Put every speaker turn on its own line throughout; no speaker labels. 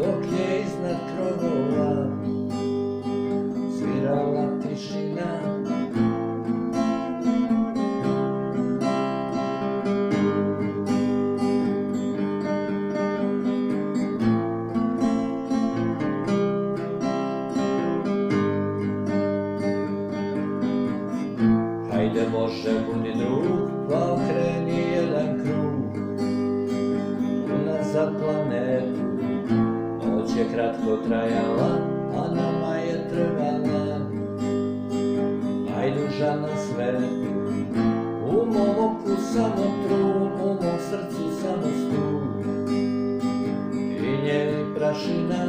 dok je iznad krovova svirala tišina. Hajde Bože, budi drug, pa okreni jedan krug unazad planetu. Noć je kratko trajala, a nama je trebala najduža na svetu. U mom oku samo trun, u mom srcu samo stun i njeni prašina.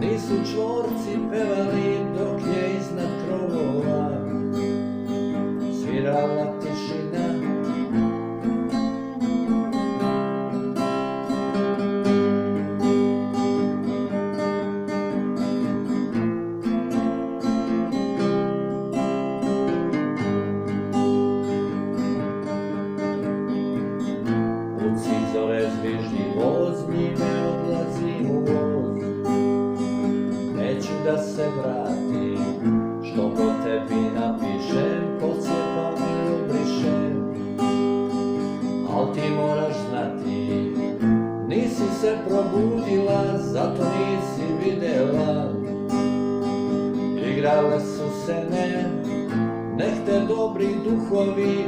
Nisu čvorci pevali dok je iznad krovova svirala tišina. Luci zore zviždi voz, njime odlazim u voz. Neću da se vratim, što god tebi napišem, pocijepam i obrišem. Al ti moraš znati, nisi se probudila, zato nisi videla. Igrale su se ne, nek te dobri duhovi